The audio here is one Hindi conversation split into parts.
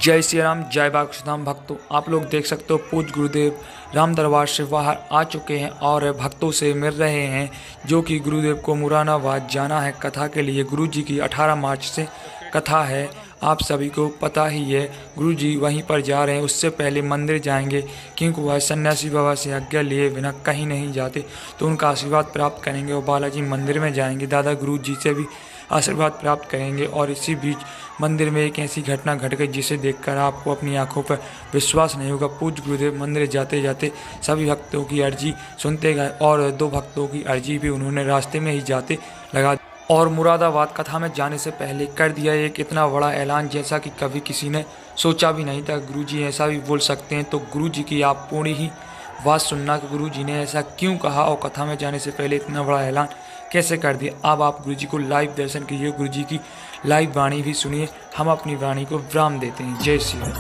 जय श्री राम, जय बागुशधाम भक्तों। आप लोग देख सकते हो पूज्य गुरुदेव राम दरबार से बाहर आ चुके हैं और भक्तों से मिल रहे हैं, जो कि गुरुदेव को मुरादाबाद जाना है कथा के लिए। गुरु जी की 18 मार्च से कथा है, आप सभी को पता ही है। गुरु जी वहीं पर जा रहे हैं, उससे पहले मंदिर जाएंगे, क्योंकि वह सन्यासी बाबा से आज्ञा लिए बिना कहीं नहीं जाते, तो उनका आशीर्वाद प्राप्त करेंगे और बालाजी मंदिर में जाएंगे, दादा गुरु जी से भी आशीर्वाद प्राप्त करेंगे। और इसी बीच मंदिर में एक ऐसी घटना घट गई जिसे देखकर आपको अपनी आंखों पर विश्वास नहीं होगा। पूज्य गुरुदेव मंदिर जाते जाते सभी भक्तों की अर्जी सुनते गए और 2 भक्तों की अर्जी भी उन्होंने रास्ते में ही जाते लगा दी। और मुरादाबाद कथा में जाने से पहले कर दिया एक इतना बड़ा ऐलान, जैसा कि कभी किसी ने सोचा भी नहीं था। गुरुजी ऐसा भी बोल सकते हैं, तो गुरुजी की आप पूरी ही बात सुनना कि गुरुजी ने ऐसा क्यों कहा और कथा में जाने से पहले इतना बड़ा ऐलान कैसे कर दिया। अब आप गुरुजी को लाइव दर्शन कीजिए, गुरुजी की लाइव वाणी भी सुनिए। हम अपनी वाणी को विराम देते हैं। जय श्री राम।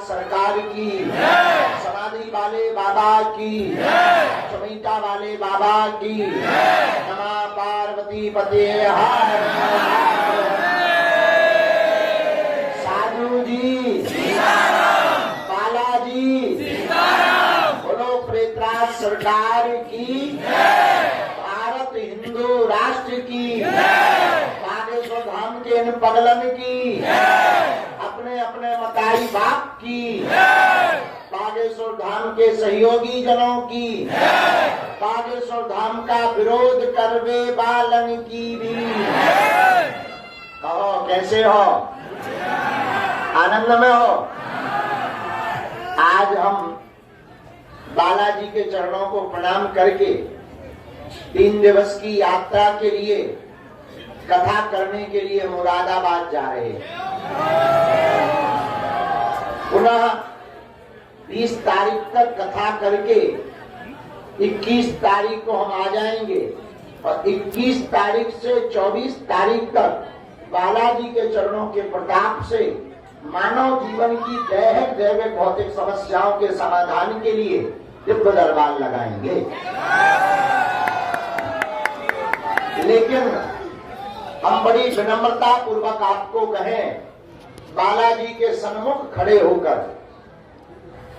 सरकार की, समाधि वाले बाबा की, चमीटा वाले बाबा की, नमः पार्वती पते हर साधु जी, बालाजी, बोलो प्रेतराज सरकार की, भारत हिंदू राष्ट्र की, बागेश्वर धाम के इन पगलन की, अपने अपने मताई बाप की, बागेश्वर धाम के सहयोगी जनों की, बागेश्वर धाम का विरोध करवे बालन की भी। कहो कैसे हो? आनंद में हो। आज हम बालाजी के चरणों को प्रणाम करके 3 दिवस की यात्रा के लिए, कथा करने के लिए मुरादाबाद जा रहे हैं। पुनः 20 तारीख तक कथा करके 21 तारीख को हम आ जाएंगे और 21 तारीख से 24 तारीख तक बालाजी के चरणों के प्रताप से मानव जीवन की दैहिक दैविक भौतिक समस्याओं के समाधान के लिए दिव्य दरबार लगाएंगे। लेकिन हम बड़ी विनम्रता पूर्वक आपको कहें, बालाजी के सन्मुख खड़े होकर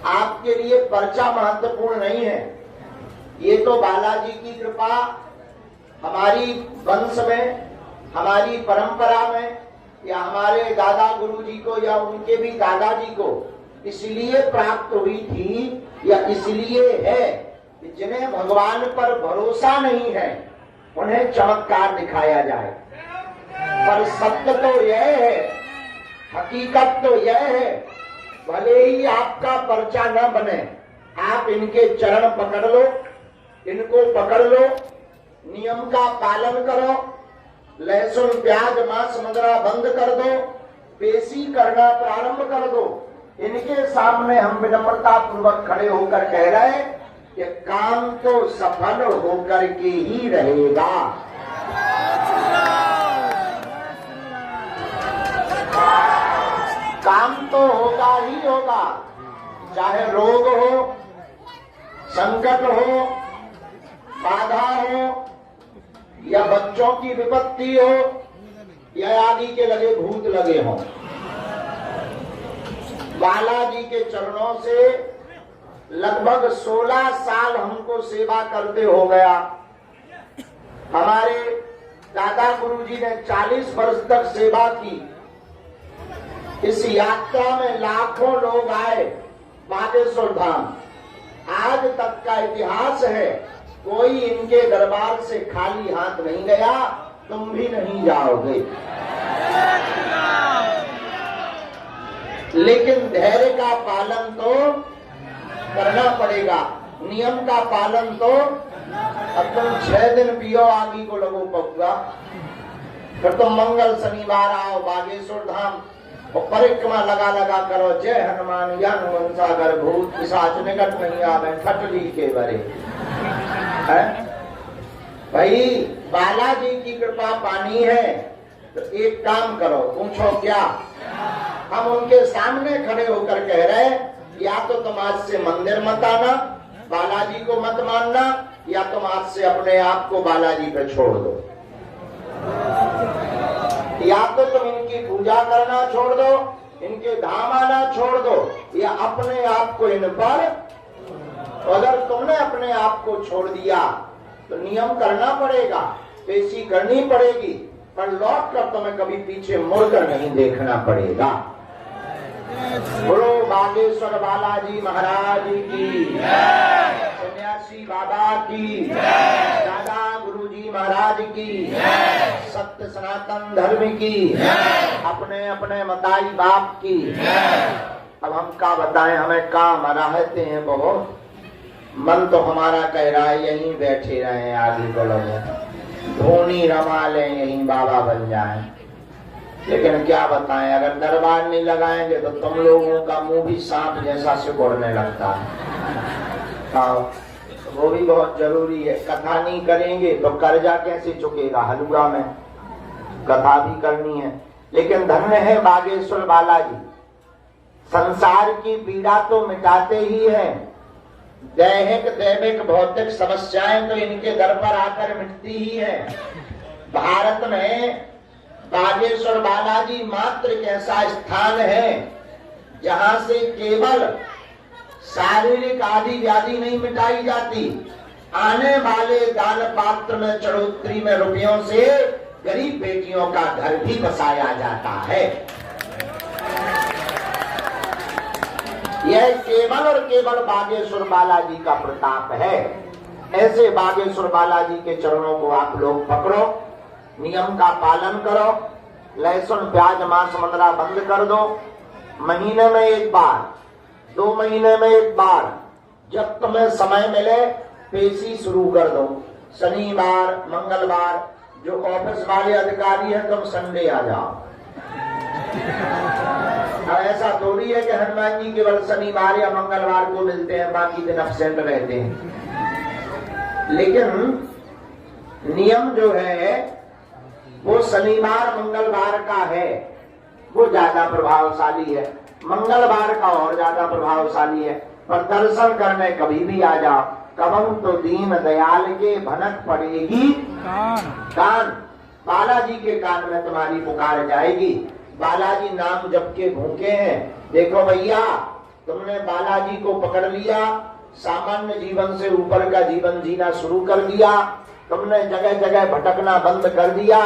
आपके लिए पर्चा महत्वपूर्ण नहीं है। ये तो बालाजी की कृपा हमारी वंश में, हमारी परंपरा में, या हमारे दादा गुरुजी को या उनके भी दादाजी को इसलिए प्राप्त हुई थी, या इसलिए है कि जिन्हें भगवान पर भरोसा नहीं है उन्हें चमत्कार दिखाया जाए। पर सत्य तो यह है, हकीकत तो यह है, भले ही आपका पर्चा न बने, आप इनके चरण पकड़ लो, इनको पकड़ लो, नियम का पालन करो, लहसुन प्याज मांस मदिरा बंद कर दो, पेशी करना प्रारंभ कर दो। इनके सामने हम विनम्रता पूर्वक खड़े होकर कह रहे हैं कि काम तो सफल होकर के ही रहेगा। काम तो होगा ही होगा, चाहे रोग हो, संकट हो, बाधा हो, या बच्चों की विपत्ति हो, या आदि के लगे भूत लगे हों। बालाजी के चरणों से लगभग 16 साल हमको सेवा करते हो गया। हमारे दादा गुरुजी ने 40 वर्ष तक सेवा की। इस यात्रा में लाखों लोग आए बागेश्वर धाम। आज तक का इतिहास है, कोई इनके दरबार से खाली हाथ नहीं गया, तुम भी नहीं जाओगे। लेकिन धैर्य का पालन तो करना पड़ेगा, नियम का पालन तो। अब तुम 6 दिन पियो, आगे को लगो पकुआ, फिर तुम मंगल शनिवार आओ बागेश्वर धाम और परिक्रमा लगा लगा करो, जय हनुमान ज्ञान सागर भूत पिशाच निकट नहीं आवे खटली के बरे। भाई बालाजी की कृपा पानी है तो एक काम करो, पूछो क्या? हम उनके सामने खड़े होकर कह रहे हैं, या तो तुम आज से मंदिर मत आना, बालाजी को मत मानना, या तुम आज से अपने आप को बालाजी पे छोड़ दो। या तो तुम इनकी पूजा करना छोड़ दो, इनके धाम आना छोड़ दो, या अपने आप को इन पर। अगर तुमने अपने आप को छोड़ दिया तो नियम करना पड़ेगा, पेशी करनी पड़ेगी, पर लौट कर तुम्हें कभी पीछे मुड़कर नहीं देखना पड़ेगा। बोलो बागेश्वर बालाजी महाराज की, सन्यासी बाबा की, दादा गुरुजी महाराज की, सत्य सनातन धर्म की, अपने अपने मताई बाप की। अब हम क्या बताएं, हमें काम रहते हैं बहुत, मन तो हमारा कह रहा है यहीं बैठे रहे, आगे बढ़ो, धोनी रमा लें, यहीं बाबा बन जाएं। लेकिन क्या बताएं, अगर दरबार नहीं लगाएंगे तो तुम लोगों का मुंह भी सांप जैसा सिकुड़ने लगता है। वो भी बहुत जरूरी है। कथा नहीं करेंगे तो कर्जा कैसे चुकेगा? हलुआ में कथा भी करनी है। लेकिन धन्य है बागेश्वर बालाजी, संसार की पीड़ा तो मिटाते ही हैं, दैहिक दैविक भौतिक समस्याएं तो इनके दर पर आकर मिटती ही है। भारत में बागेश्वर बालाजी मात्र एक ऐसा स्थान है जहां से केवल शारीरिक आदि व्याधि नहीं मिटाई जाती, आने वाले दान पात्र में चढ़ोतरी में रुपयों से गरीब बेटियों का घर भी बसाया जाता है। यह केवल और केवल बागेश्वर बालाजी का प्रताप है। ऐसे बागेश्वर बालाजी के चरणों को आप लोग पकड़ो, नियम का पालन करो, लहसुन प्याज मांस मदिरा बंद कर दो, महीने में एक बार, 2 महीने में एक बार, जब तुम्हें समय मिले पेशी शुरू कर दो। शनिवार, मंगलवार, जो ऑफिस वाले अधिकारी हैं तुम संडे आ जाओ। अब ऐसा थोड़ी है कि हनुमान जी केवल शनिवार या मंगलवार को मिलते हैं, बाकी दिन एब्सेंट रहते हैं। लेकिन नियम जो है वो शनिवार मंगलवार का है, वो ज्यादा प्रभावशाली है। मंगलवार का और ज्यादा प्रभावशाली है। पर दर्शन करने कभी भी आ जाओ, कबम तो दीन दयाल के भनक पड़ेगी कान। बालाजी के कान में तुम्हारी पुकार जाएगी। बालाजी नाम जप के भूखे हैं। देखो भैया, तुमने बालाजी को पकड़ लिया, सामान्य जीवन से ऊपर का जीवन जीना शुरू कर दिया, तुमने जगह जगह भटकना बंद कर दिया,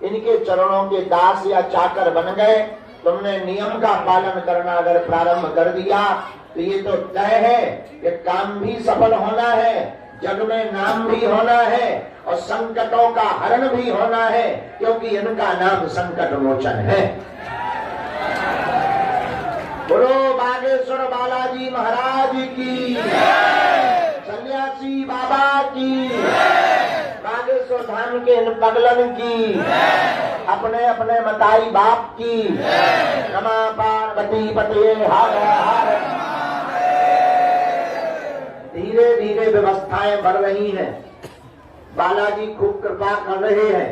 इनके चरणों के दास या चाकर बन गए, तुमने नियम का पालन करना अगर प्रारंभ कर दिया तो ये तो तय है कि काम भी सफल होना है, जग में नाम भी होना है और संकटों का हरण भी होना है, क्योंकि इनका नाम संकट मोचन है। बोलो बागेश्वर बालाजी महाराज की, सन्यासी बाबा की, बागेश्वर धाम के इन पगलन की, अपने अपने मताई बाप की। नमा पार्वती पते हर हर। धीरे धीरे व्यवस्थाएं बढ़ रही हैं। बालाजी खूब कृपा कर रहे हैं,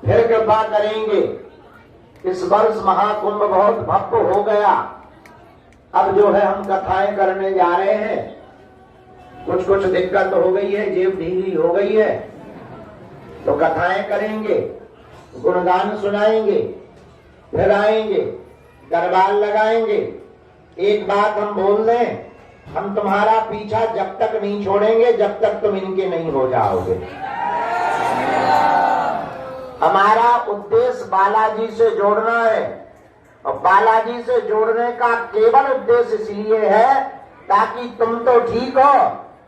फिर कृपा करेंगे। इस वर्ष महाकुंभ बहुत भव्य हो गया। अब जो है हम कथाएं करने जा रहे हैं। कुछ कुछ दिक्कत हो गई है, जेब ढीली हो गई है, तो कथाएं करेंगे, गुणगान सुनाएंगे, फिर आएंगे, दरबार लगाएंगे। एक बात हम बोल दें, हम तुम्हारा पीछा जब तक नहीं छोड़ेंगे जब तक तुम इनके नहीं हो जाओगे। हमारा उद्देश्य बालाजी से जोड़ना है, और बालाजी से जोड़ने का केवल उद्देश्य इसलिए है ताकि तुम तो ठीक हो,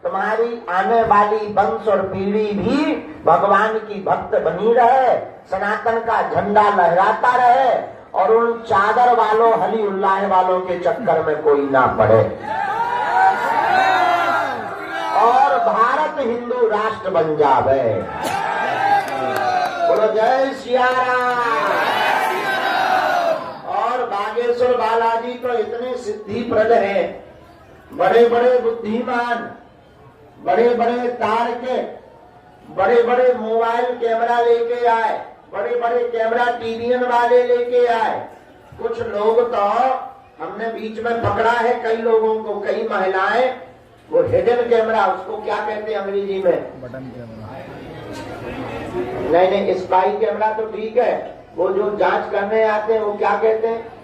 तुम्हारी आने वाली वंश और पीढ़ी भी भगवान की भक्त बनी रहे, सनातन का झंडा लहराता रहे, और उन चादर वालों हली उल्लाह वालों के चक्कर में कोई ना पड़े, और भारत हिंदू राष्ट्र बन जावे। बोलो जय सिया राम। और बागेश्वर बालाजी तो इतने सिद्धिप्रद हैं, बड़े बड़े बुद्धिमान, बड़े बड़े तारक, बड़े बड़े मोबाइल कैमरा लेके आए, बड़े बड़े कैमरा टीवीएन वाले लेके आए। कुछ लोग तो हमने बीच में पकड़ा है, कई लोगों को, कई महिलाएं, वो हिडन कैमरा, उसको क्या कहते हैं अंग्रेजी में? Button camera. नहीं, स्पाई कैमरा तो ठीक है, वो जो जांच करने आते हैं वो क्या कहते हैं?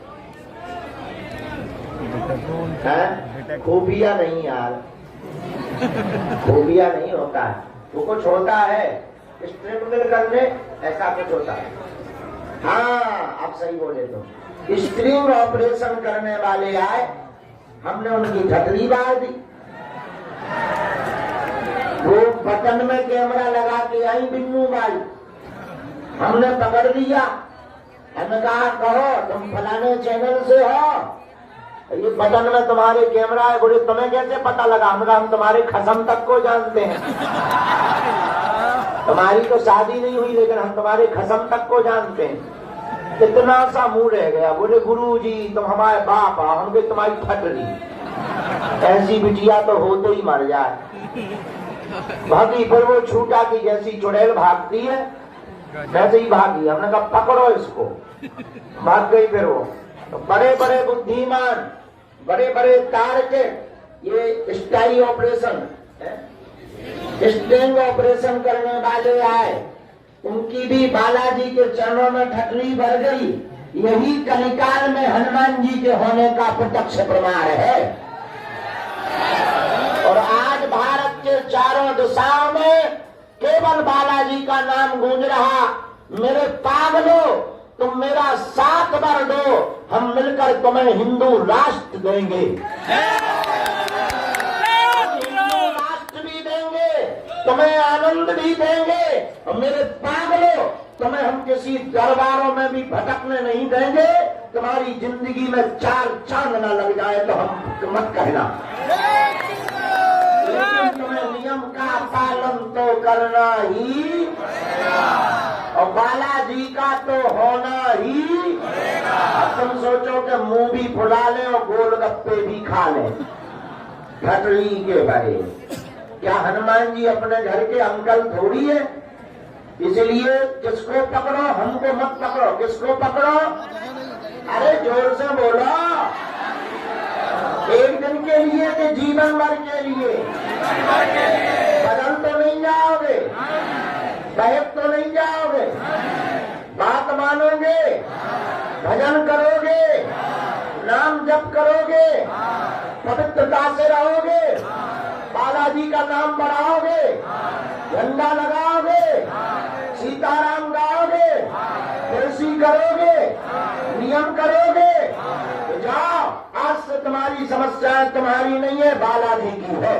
खुफिया नहीं यार, खुफिया नहीं होता है, वो कुछ होता है स्ट्रिप मिल करने, ऐसा कुछ होता है। हाँ, आप सही बोले। तो स्ट्रिंग ऑपरेशन करने वाले आए, हमने उनकी झटरी मार दी। वो बटन में कैमरा लगा के आई बिन्नू बाई, हमने पकड़ दिया। हमने कहा कहो तुम फलाने चैनल से हो, ये बटन में तुम्हारे कैमरा है। बोले तुम्हें कैसे पता लगा? हम तुम्हारे खसम तक को जानते हैं। तुम्हारी तो शादी नहीं हुई लेकिन हम तुम्हारे खसम तक को जानते हैं। इतना सा मुंह रह गया। बोले गुरु जी तुम हमारे बाप, हमके तुम्हारी फटरी, ऐसी बिटिया तो हो तो ही मर जाए। भागी, फिर वो छूटा की जैसी चुड़ैल भागती है वैसे ही भागी। हमने कहा पकड़ो इसको, भाग गई। फिर वो तो बड़े बड़े बुद्धिमान, बड़े बड़े तारक, ये स्टाई ऑपरेशन, स्ट्रिंग ऑपरेशन करने वाले आए, उनकी भी बालाजी के चरणों में ठकली भर गई। यही कलिकाल में हनुमान जी के होने का प्रत्यक्ष प्रमाण है। और आज भारत के चारों दिशाओं में केवल बालाजी का नाम गूंज रहा। मेरे पागलों, तुम मेरा साथ भर दो, हम मिलकर तुम्हें हिंदू राष्ट्र देंगे, हिंदू राष्ट्र भी देंगे, तुम्हें आनंद भी देंगे। और मेरे पागलों, तुम्हें हम किसी दरबारों में भी भटकने नहीं देंगे, तुम्हारी जिंदगी में 4 चांद ना लग जाए तो हम मत कहना, लेकिन तुम्हें नियम का पालन तो करना ही, और बालाजी का तो होना ही। अब तुम सोचो कि मुंह भी फुला ले और गोलगप्पे भी खा ले, खटरी के भाई। क्या हनुमान जी अपने घर के अंकल थोड़ी है? इसलिए किसको पकड़ो, हमको मत पकड़ो। किसको पकड़ो? अरे जोर से बोलो। एक दिन के लिए कि जीवन भर के लिए? बदल तो नहीं जाओगे, बहक तो नहीं जाओगे, बात मानोगे, भजन करोगे, नाम जप करोगे, पवित्रता से रहोगे, बालाजी का नाम बढ़ाओगे, झंडा लगाओगे, सीताराम गाओगे, तुलसी करोगे, नियम करोगे, तो जाओ। आज से तुम्हारी समस्याएं तुम्हारी नहीं है, बालाजी की है।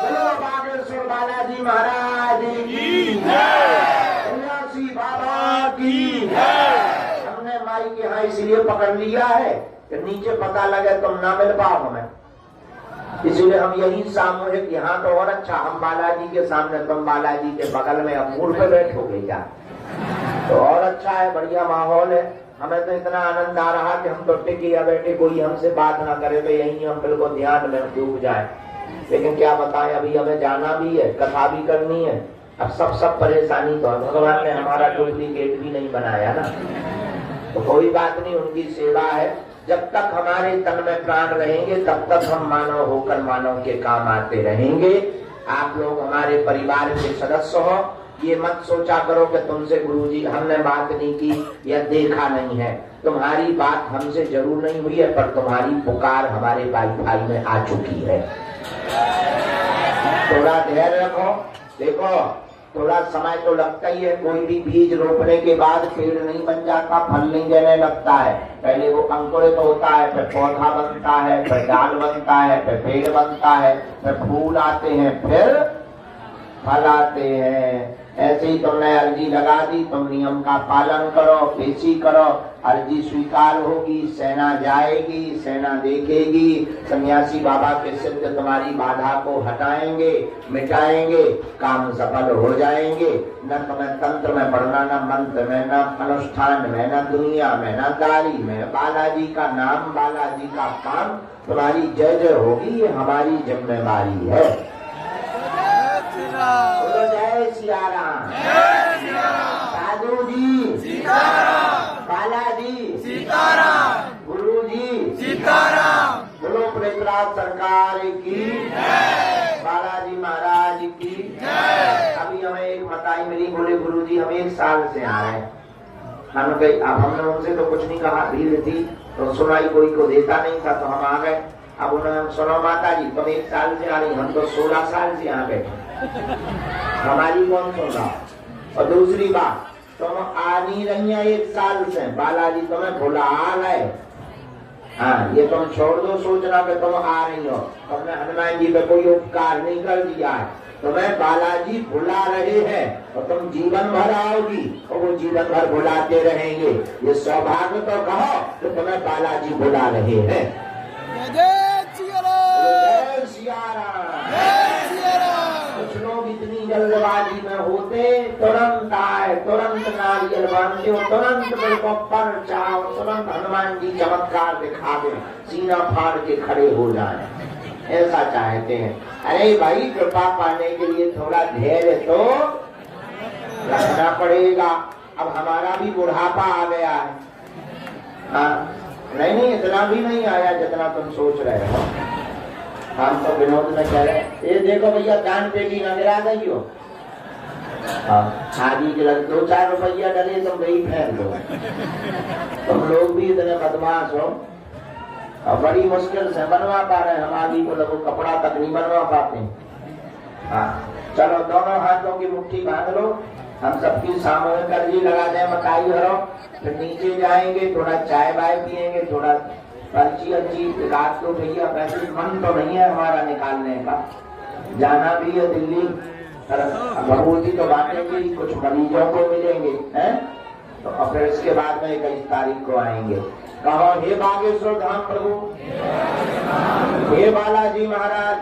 चलो बागेश्वर बालाजी महाराज की सन्यासी बाबा की। हमने माई के यहाँ इसलिए पकड़ लिया है कि नीचे पता लगे तुम ना मिल पाओ हमें, इसलिए हम यही सामूहिक यहाँ तो और अच्छा, हम बालाजी के सामने, तुम बालाजी के बगल में अमूर पे बैठोगे क्या, तो और अच्छा है, बढ़िया माहौल है। हमें तो इतना आनंद आ रहा कि हम तो टिके या बैठे, कोई हमसे बात ना करे तो यही हम बिल्कुल ध्यान में डूब जाए। लेकिन क्या बताएं, अभी हमें जाना भी है, कथा भी करनी है। अब सब परेशानी तो है, भगवान ने हमारा डुप्लीकेट भी नहीं बनाया ना, तो कोई बात नहीं, उनकी सेवा है। जब तक हमारे तन में प्राण रहेंगे तब तक हम मानव होकर मानव के काम आते रहेंगे। आप लोग हमारे परिवार के सदस्य हो, ये मत सोचा करो कि तुमसे गुरुजी हमने बात नहीं की या देखा नहीं है। तुम्हारी बात हमसे जरूर नहीं हुई है, पर तुम्हारी पुकार हमारे वाईफाई में आ चुकी है। थोड़ा धैर्य रखो। देखो थोड़ा समय तो लगता ही है, कोई भी बीज रोपने के बाद पेड़ नहीं बन जाता, फल नहीं देने लगता है। पहले वो अंकुरित होता है, फिर पौधा बनता है, फिर डाल बनता है, फिर पेड़ बनता है, फिर फूल आते हैं, फिर फल आते हैं। ऐसे ही तुमने अर्जी लगा दी, तुम नियम का पालन करो, पेशी करो, अर्जी स्वीकार होगी, सेना जाएगी, सेना देखेगी, सन्यासी बाबा के सिद्ध तुम्हारी बाधा को हटाएंगे, मिटाएंगे, काम सफल हो जाएंगे। न तुम्हें तंत्र में पढ़ना, न मंत्र में, न अनुष्ठान में, न दुनिया में, न दारी में, बालाजी का नाम, बालाजी का काम, तुम्हारी जय जय होगी। ये हमारी जिम्मेदारी है। जय सिया राम, साधु जी सीताराम, बालाजी सीताराम, गुरु जी सीताराम, बोलो पृथ्वीराज सरकार की जय, बालाजी महाराज की जय। अभी हमें एक बताई मिली, बोले गुरु जी हम 1 साल से आ रहे हैं। हम गए, अब हमने उनसे तो कुछ नहीं कहा, भीड़ थी तो सुनाई कोई को देता नहीं था, तो हम आ गए। अब उन्होंने सुनो माता जी तुम 1 साल से आ रही, हम तो 16 साल से आ बैठे, हमारी कौन सुन रहा। और दूसरी बात, तुम आ नहीं रही है 1 साल से, बालाजी तुम्हें भुला गए। हाँ, ये तुम छोड़ दो सोचना कि तुम आ रही हो, तुमने हनुमान जी पे कोई उपकार नहीं कर दिया है, तुम्हें बालाजी भुला रहे हैं और तुम जीवन भर आओगी और वो जीवन भर भुलाते रहेंगे। ये सौभाग्य तो कहो कि तुम्हें बालाजी भुला रहे हैं। कुछ लोग इतनी जल्दबाजी में होते, तुरंत आए, तुरंत नारियल बांधते हो, तुरंत बिल्कुल पर चाहो, तुरंत हनुमान जी चमत्कार दिखा दे, सीना फाड़ के खड़े हो जाए, ऐसा चाहते हैं। अरे भाई कृपा पाने के लिए थोड़ा धैर्य तो रखना पड़ेगा। अब हमारा भी बुढ़ापा आ गया है। हाँ, नहीं इतना भी नहीं आया जितना तुम सोच रहे हो। हम तो विनोद में कह रहे, ये देखो भैया दान पेटी न गिरा गई हो, शादी के लग 2-4 रुपया डले तुम गई फेंक दो। तुम लोग भी इतने बदमाश हो और बड़ी मुश्किल से बनवा पा रहे हैं। हम आदमी को लोग कपड़ा तक नहीं बनवा पाते। हाँ, चलो दोनों हाथों की मुट्ठी बांध लो, हम सबकी सामूहिक अर्जी लगा दें, मकाई भरो, फिर नीचे जाएंगे, थोड़ा चाय बाय पियेंगे, थोड़ा पर्ची अर्ची रात को भैया, वैसे मन तो नहीं है हमारा निकालने का, जाना भी है दिल्ली, भगवती तो बांटेंगे, कुछ मरीजों को मिलेंगे हैं, तो और फिर इसके बाद में 21 तारीख को आएंगे। कहो हे बागेश्वर धाम प्रभु, हे बालाजी महाराज,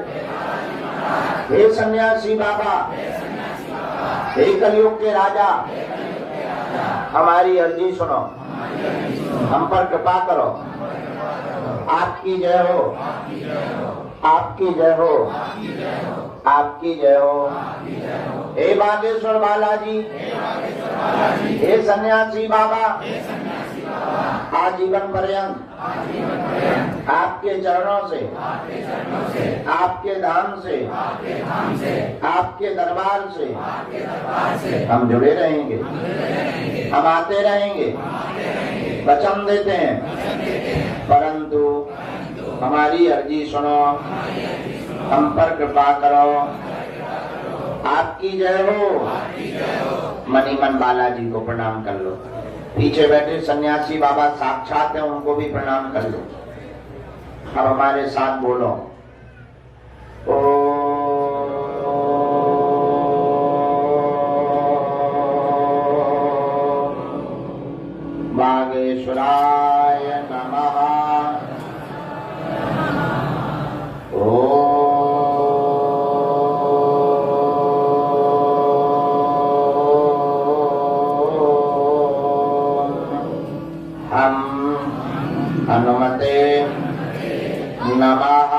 हे सन्यासी बाबा, हे कलयुग के राजा, हमारी अर्जी सुनो, हम पर कृपा करो। आपकी जय हो, आपकी जय हो, आपकी जय हो। हे बागेश्वर बालाजी, हे सन्यासी बाबा, आजीवन पर्यंत आपके चरणों से, आपके धाम से, आपके दरबार से हम जुड़े रहेंगे, हम आते रहेंगे, वचन देते हैं। परंतु हमारी अर्जी सुनो, हम पर कृपा करो। आपकी जय हो। मनी मन बालाजी को प्रणाम कर लो। पीछे बैठे सन्यासी बाबा साक्षात हैं, उनको भी प्रणाम कर लो। अब हमारे साथ बोलो, ओ बागेश्वराय नमः। हनुमते नमः।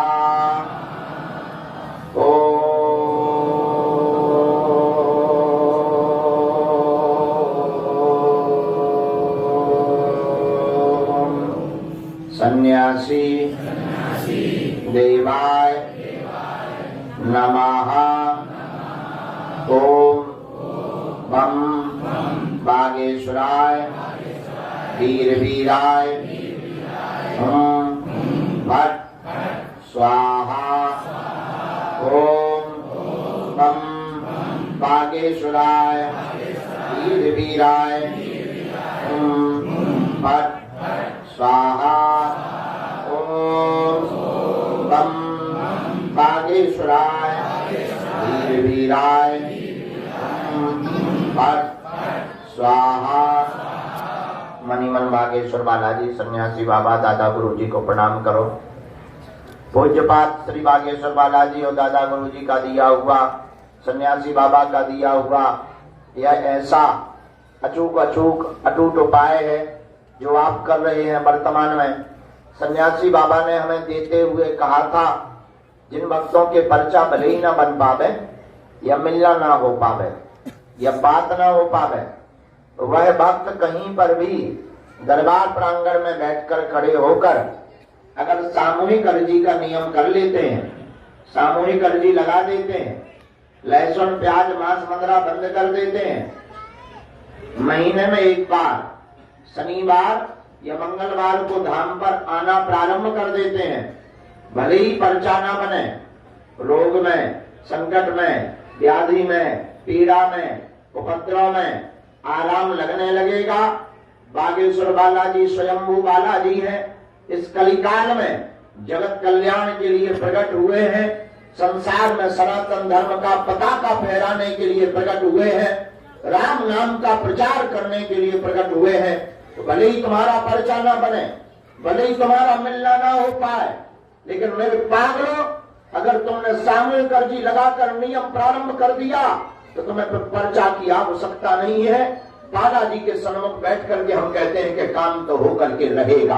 सन्यासी देवाय नमः। ओम बम बागेश्वराय वीर वीराय भट स्वाहा। ओम बम बागेश्वराय वीर वीराय भट स्वाहा। ओम बम बागेश्वराय वीर वीराय भट स्वाहा। मणिमन बागेश्वर बालाजी, सन्यासी बाबा, दादा गुरु जी को प्रणाम करो। पूज्यपात श्री बागेश्वर बालाजी और दादा गुरु जी का दिया हुआ, सन्यासी बाबा का दिया हुआ यह ऐसा अचूक अटूट उपाय है जो आप कर रहे हैं वर्तमान में। सन्यासी बाबा ने हमें देते हुए कहा था, जिन भक्तों के पर्चा भले ही ना बन पावे, या मिलना ना हो पावे, या बात ना हो पावे, वह भक्त कहीं पर भी दरबार प्रांगण में बैठकर खड़े होकर अगर सामूहिक अर्जी का नियम कर लेते हैं, सामूहिक अर्जी लगा देते हैं, लहसुन प्याज मांस मदिरा बंद कर देते हैं, महीने में एक बार शनिवार या मंगलवार को धाम पर आना प्रारंभ कर देते हैं, भले ही पर्चा ना बने, रोग में, संकट में, व्याधि में, पीड़ा में, उपद्रव में आराम लगने लगेगा। बागेश्वर बालाजी स्वयंभू बालाजी हैं, इस कलिकाल में जगत कल्याण के लिए प्रकट हुए हैं, संसार में सनातन धर्म का पताका फहराने के लिए प्रकट हुए हैं, राम नाम का प्रचार करने के लिए प्रकट हुए हैं। तो भले ही तुम्हारा पर्चा ना बने, भले ही तुम्हारा मिलना ना हो पाए, लेकिन मेरे पागलों, अगर तुमने सामूहिक अर्जी लगाकर नियम प्रारंभ कर दिया तो तुम्हें पर्चा की आवश्यकता नहीं है। बालाजी के सन्मुख बैठ करके हम कहते हैं कि काम तो होकर के रहेगा,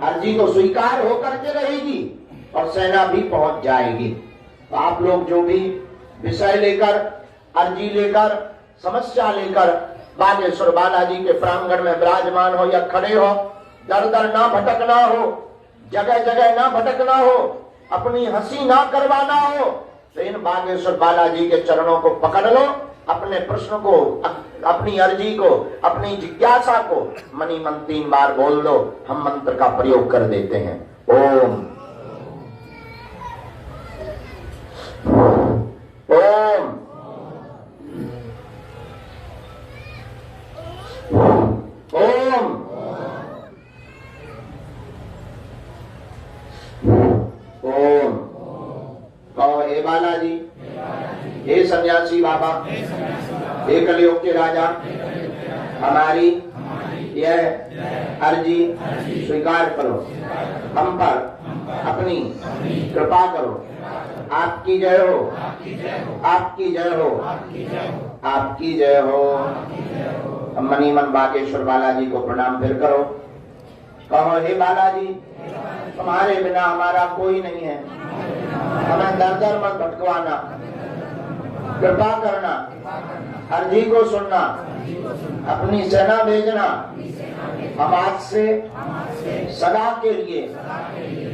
अर्जी तो स्वीकार होकर के रहेगी और सेना भी पहुंच जाएगी। तो आप लोग जो भी विषय लेकर, अर्जी लेकर, समस्या लेकर बागेश्वर बालाजी के प्रांगण में विराजमान हो या खड़े हो, दर दर ना भटकना हो, जगह जगह ना भटकना हो, अपनी हंसी ना करवाना हो, तो इन बागेश्वर बालाजी के चरणों को पकड़ लो। अपने प्रश्न को, अपनी अर्जी को, अपनी जिज्ञासा को मनी मन 3 बार बोल दो, हम मंत्र का प्रयोग कर देते हैं। ओम ओम ओम ओम। कहो हे बालाजी, हे सन्यासी बाबा, हे कलयुग के राजा, हमारी यह अर्जी स्वीकार करो, हम पर अपनी कृपा करो। आपकी जय हो, आपकी जय हो, आपकी जय हो। मनी मन बागेश्वर बालाजी को प्रणाम फिर करो। कहो, हे बालाजी, तुम्हारे बिना हमारा कोई नहीं है, हमें दर दर मत भटकवाना, कृपा करना, अर्जी को सुनना, अपनी सेना भेजना। हम आज से सदा के लिए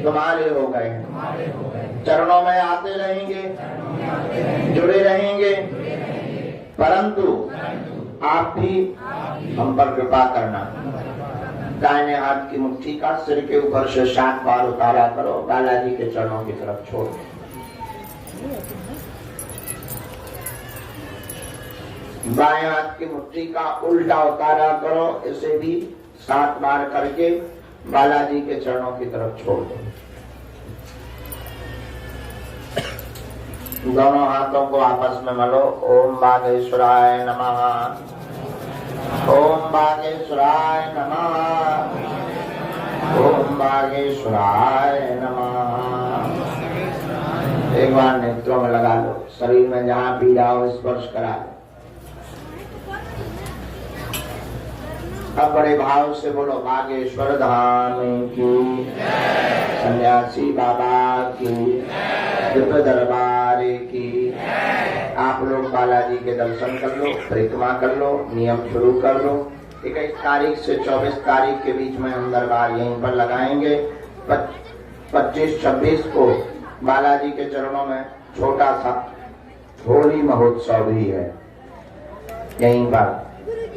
तुम्हारे हो गए, चरणों में आते रहेंगे, जुड़े रहेंगे, परंतु आप भी हम पर कृपा करना। दाहिने हाथ की मुट्ठी का सिर के ऊपर से 7 बार उतारा करो, बालाजी के चरणों की तरफ छोड़ दो। बाएं हाथ की मुट्ठी का उल्टा उतारा करो, इसे भी 7 बार करके बालाजी के चरणों की तरफ छोड़ दो। दोनों हाथों को आपस में मलो। ओम बागेश्वराय नमः, ओम बागेश्वराय नमः, ओम बागेश्वराय नमः। एक बार नेत्रों में लगा लो, शरीर में जहाँ पीड़ा हो स्पर्श करा लो। अब बड़े भाव से बोलो, बागेश्वर धाम की, सन्यासी बाबा की, दिव्य दरबार की। आप लोग बालाजी के दर्शन कर लो, परिक्रमा कर लो, नियम शुरू कर लो। 21 तारीख से 24 तारीख के बीच में हम दरबार यहीं पर लगाएंगे। 25-26 को बालाजी के चरणों में छोटा सा होली महोत्सव भी है यहीं पर।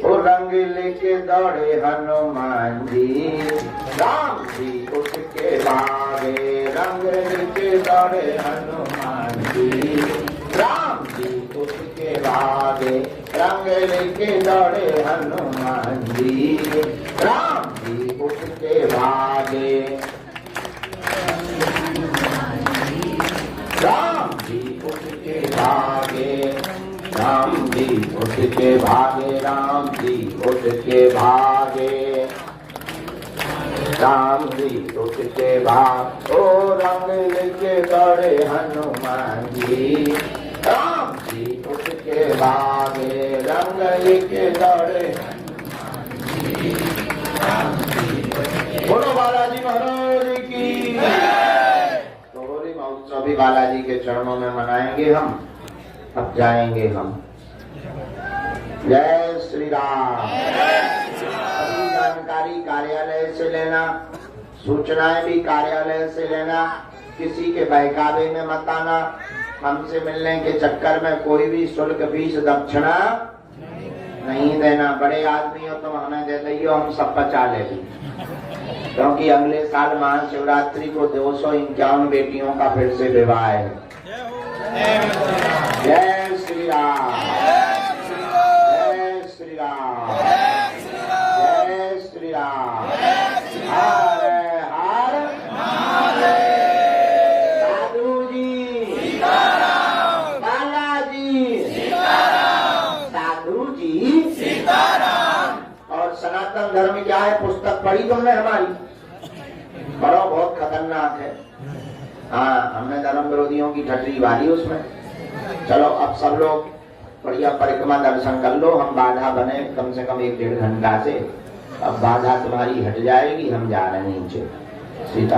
ओ रंग लेके दौड़े हनुमान जी, राम जी उसके भागे। रंग लेके दौड़े हनुमान जी, राम जी उसके भागे। रंग लेके दौड़े हनुमान जी, राम जी उसके भागे। राम जी उसके भागे, राम जी उसके भागे, राम जी उसके भागे, राम जी उसके भाग। ओ रंग लेके दौड़े हनुमान जी, राम जी उसके भागे। रंग लेके दौड़े बोलो बालाजी महाराज की। तो होली महोत्सव भी बालाजी के चरणों में मनाएंगे हम। अब जाएंगे हम। जय श्री राम। सभी जानकारी कार्यालय से लेना, सूचनाएं भी कार्यालय से लेना। किसी के बहकावे में मत आना। हमसे मिलने के चक्कर में कोई भी शुल्क फीस दक्षिणा नहीं देना। बड़े आदमी हो तुम हमें दे दियो, हम सब बचा लेंगे, क्योंकि अगले साल महाशिवरात्रि को 251 बेटियों का फिर से विवाह है। जय श्री राम, जय श्री राम, जय श्री राम। हर हर साधु जी, बालाजी, साधु जी। और सनातन धर्म क्या है? पुस्तक पढ़ी तुमने हमारी? पढ़ो, बहुत खतरनाक है। हाँ, हमने धर्म विरोधियों की ठटरी वाली उसमें। चलो अब सब लोग बढ़िया परिक्रमा दर्शन कर लो। हम बाधा बने कम से कम 1-1.5 घंटा से। अब बाधा तुम्हारी हट जाएगी, हम जा रहे हैं नीचे। सीता